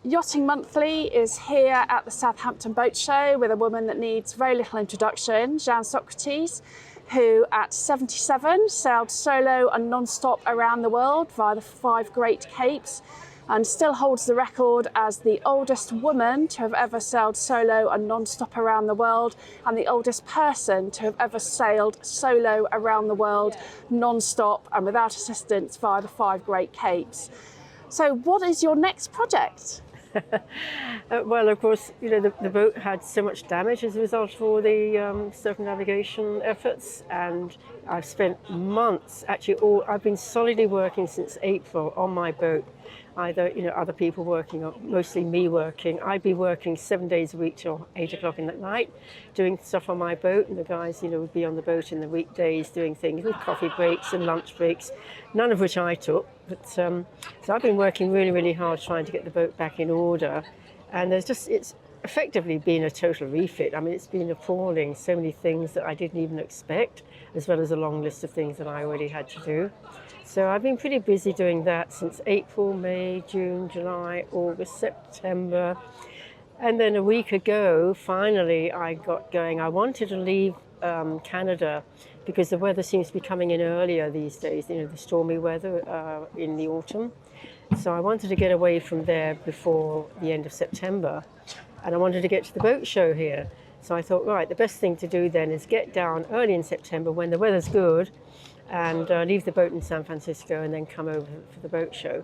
Yachting Monthly is here at the Southampton Boat Show with a woman that needs very little introduction, Jeanne Socrates, who at 77 sailed solo and non-stop around the world via the 5 Great Capes and still holds the record as the oldest woman to have ever sailed solo and non-stop around the world and the oldest person to have ever sailed solo around the world non-stop and without assistance via the 5 Great Capes. So what is your next project? Well, of course, the boat had so much damage as a result of all the circumnavigation efforts, and I've spent months, I've been solidly working since April on my boat. Either, other people working or mostly me working. I'd be working 7 days a week till 8 o'clock in the night, doing stuff on my boat, and the guys, would be on the boat in the weekdays doing things with coffee breaks and lunch breaks, none of which I took. But so I've been working really, really hard trying to get the boat back in order, and it's effectively been a total refit. I mean, it's been appalling, so many things that I didn't even expect, as well as a long list of things that I already had to do. So I've been pretty busy doing that since April, May, June, July, August, September. And then a week ago, finally, I got going. I wanted to leave Canada because the weather seems to be coming in earlier these days, the stormy weather in the autumn. So I wanted to get away from there before the end of September. And I wanted to get to the boat show here. So I thought, right, the best thing to do then is get down early in September when the weather's good, and leave the boat in San Francisco and then come over for the boat show.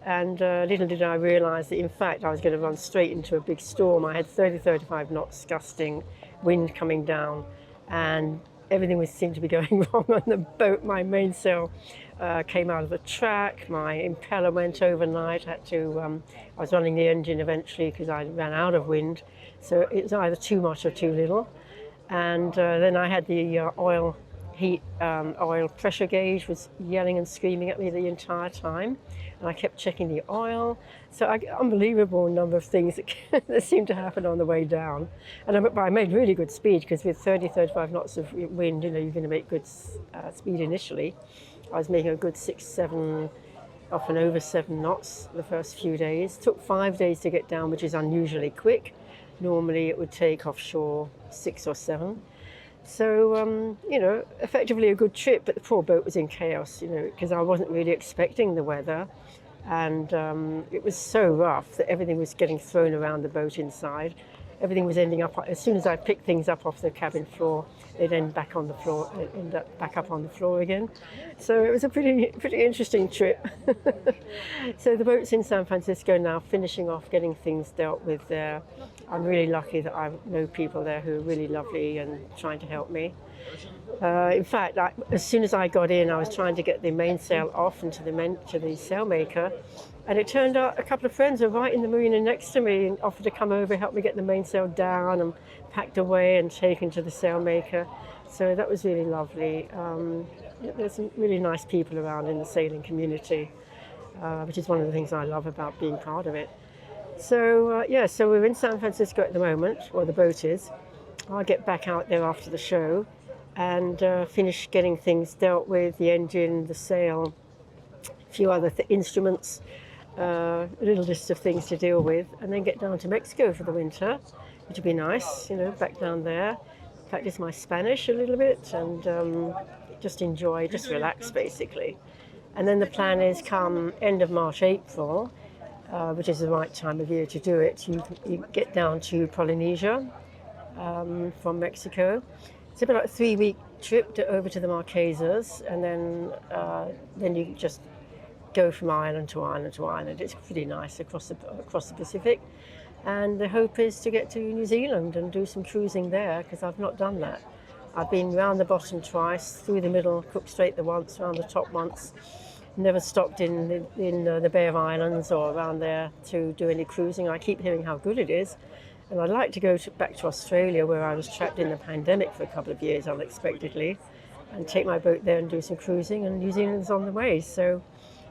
And little did I realise that, in fact, I was going to run straight into a big storm. I had 35 knots gusting, wind coming down, and everything seemed to be going wrong on the boat. My mainsail came out of the track, my impeller went overnight. I was running the engine eventually because I ran out of wind. So it was either too much or too little. And then I had the oil pressure gauge was yelling and screaming at me the entire time, and I kept checking the oil. So unbelievable number of things that seemed to happen on the way down. And I made really good speed because with 35 knots of wind, you're going to make good speed initially. I was making a good 6, 7, often over 7 knots the first few days. It took 5 days to get down, which is unusually quick. Normally it would take offshore 6 or 7. So, effectively a good trip, but the poor boat was in chaos, because I wasn't really expecting the weather. And it was so rough that everything was getting thrown around the boat inside. Everything was ending up, as soon as I picked things up off the cabin floor, they'd end back on the floor, end up back up on the floor again. So it was a pretty interesting trip. So the boat's in San Francisco now, finishing off, getting things dealt with there. I'm really lucky that I know people there who are really lovely and trying to help me. In fact, as soon as I got in, I was trying to get the mainsail off and to the sailmaker. And it turned out a couple of friends were right in the marina next to me and offered to come over, help me get the mainsail down and packed away and taken to the sailmaker. So that was really lovely. There's some really nice people around in the sailing community, which is one of the things I love about being part of it. So, so we're in San Francisco at the moment, or the boat is. I'll get back out there after the show and finish getting things dealt with, the engine, the sail, a few other instruments, a little list of things to deal with, and then get down to Mexico for the winter, which would be nice, back down there, practice my Spanish a little bit and just relax basically. And then the plan is come end of March, April, which is the right time of year to do it, you get down to Polynesia from Mexico. It's about a 3-week trip over to the Marquesas, and then you just go from island to island to island. It's pretty nice across the Pacific. And the hope is to get to New Zealand and do some cruising there, because I've not done that. I've been round the bottom twice, through the middle, Cook Strait the once, round the top once. Never stopped in the Bay of Islands or around there to do any cruising. I keep hearing how good it is. And I'd like to go back to Australia, where I was trapped in the pandemic for a couple of years unexpectedly, and take my boat there and do some cruising. And New Zealand's on the way, so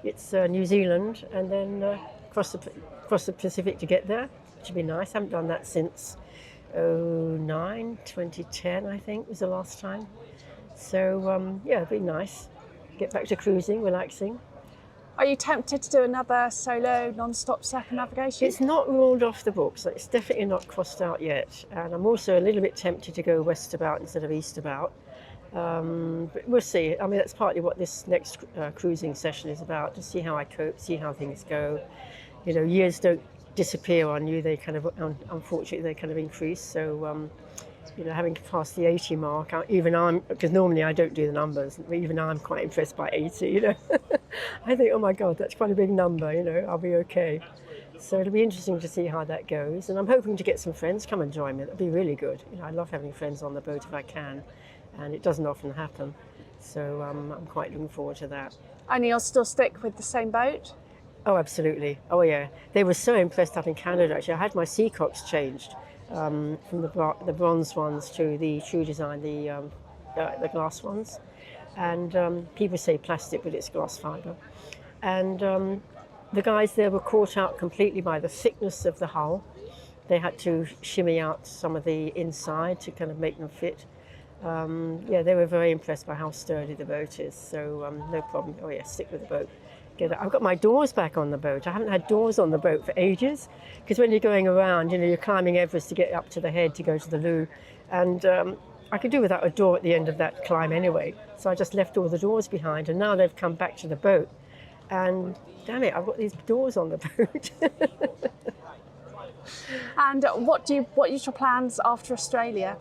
it's New Zealand and then cross the Pacific to get there, which would be nice. I haven't done that since 2010 I think was the last time. So it'd be nice. Get back to cruising, relaxing. Are you tempted to do another solo non-stop circumnavigation? It's not ruled off the books. It's definitely not crossed out yet. And I'm also a little bit tempted to go west about instead of east about. But we'll see. I mean, that's partly what this next cruising session is about, to see how I cope, see how things go. You know, years don't disappear on you. They kind of, unfortunately, they kind of increase. So, you know, having passed the 80 mark, because normally I don't do the numbers, even I'm quite impressed by 80, you know. I think, oh my God, that's quite a big number, you know, I'll be okay. So it'll be interesting to see how that goes. And I'm hoping to get some friends come and join me. That'll be really good. You know, I love having friends on the boat if I can, and it doesn't often happen. So I'm quite looking forward to that. And you'll still stick with the same boat? Oh, absolutely. Oh, yeah. They were so impressed up in Canada, actually. I had my Seacocks changed from the bronze ones to the true design, the glass ones. And people say plastic, but it's glass fibre. And the guys there were caught out completely by the thickness of the hull. They had to shimmy out some of the inside to kind of make them fit. Yeah, they were very impressed by how sturdy the boat is. So no problem. Oh, yeah, stick with the boat. I've got my doors back on the boat. I haven't had doors on the boat for ages, because when you're going around, you know, you're climbing Everest to get up to the head to go to the loo, and I could do without a door at the end of that climb anyway. So I just left all the doors behind, and now they've come back to the boat, and damn it, I've got these doors on the boat. And what is your plans after Australia?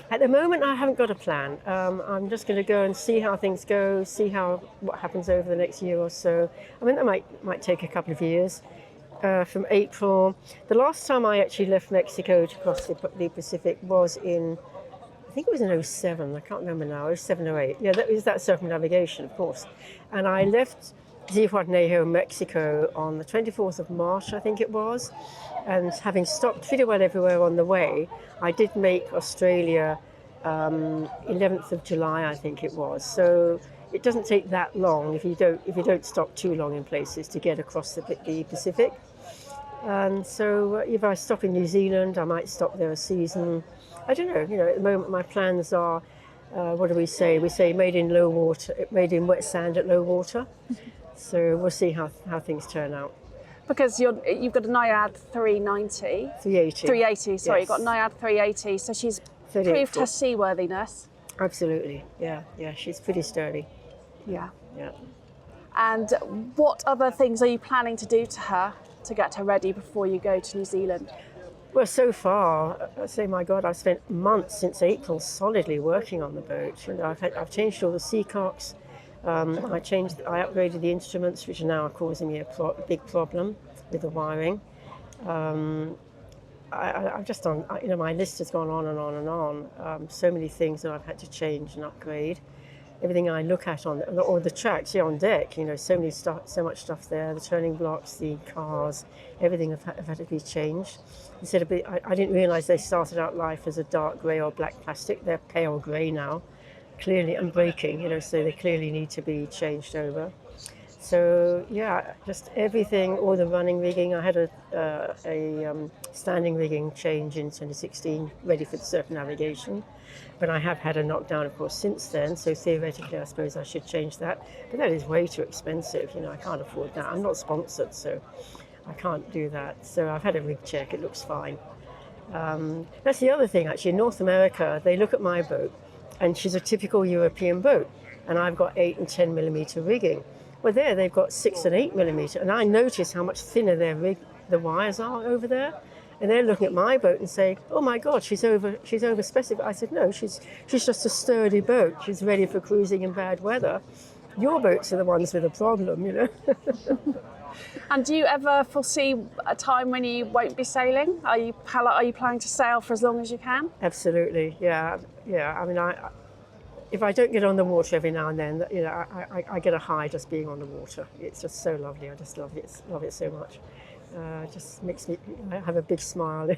At the moment, I haven't got a plan. I'm just going to go and see how things go, see what happens over the next year or so. I mean, that might take a couple of years. From April, the last time I actually left Mexico to cross the Pacific was I think it was in 07, I can't remember now, 07 or 08. Yeah, that circumnavigation, of course. And I left Zihuatanejo, Mexico on the 24th of March, I think it was. And having stopped pretty well everywhere on the way, I did make Australia 11th of July, I think it was. So it doesn't take that long if you don't stop too long in places to get across the Pacific. And so if I stop in New Zealand, I might stop there a season. I don't know. You know, at the moment my plans are, what do we say? We say made in low water, made in wet sand at low water. So we'll see how things turn out. Because you've got a Naiad 390. 380. 380, sorry, Yes. you've got Naiad 380, so she's 38 proved her foot. seaworthiness. Absolutely, yeah, she's pretty sturdy. Yeah. Yeah. And what other things are you planning to do to her to get her ready before you go to New Zealand? Well, so far, I say, my God, I've spent months since April solidly working on the boat. You know, I've changed all the Seacocks. I upgraded the instruments, which are now causing me a big problem with the wiring. I've just done, you know, my list has gone on and on and on. So many things that I've had to change and upgrade. Everything I look at or the tracks on deck, you know, so much stuff there. The turning blocks, the cars, everything have had to be changed. I didn't realise they started out life as a dark grey or black plastic. They're pale grey now. Clearly, and breaking, you know, so they clearly need to be changed over. So yeah, just everything, all the running rigging. I had a standing rigging change in 2016, ready for the circumnavigation, but I have had a knockdown, of course, since then. So theoretically, I suppose I should change that, but that is way too expensive. You know, I can't afford that. I'm not sponsored, so I can't do that. So I've had a rig check; it looks fine. That's the other thing, actually. In North America, they look at my boat, and she's a typical European boat, and I've got 8 and 10 millimeter rigging. Well, there they've got 6 and 8 millimeter, and I notice how much thinner the wires are over there, and they're looking at my boat and saying, "Oh my God, she's over specified." I said, "No, she's just a sturdy boat. She's ready for cruising in bad weather. Your boats are the ones with a problem, you know." And do you ever foresee a time when you won't be sailing? Are you planning to sail for as long as you can? Absolutely, yeah. I mean, if I don't get on the water every now and then, you know, I get a high just being on the water. It's just so lovely. I just love it so much. It just makes me have a big smile.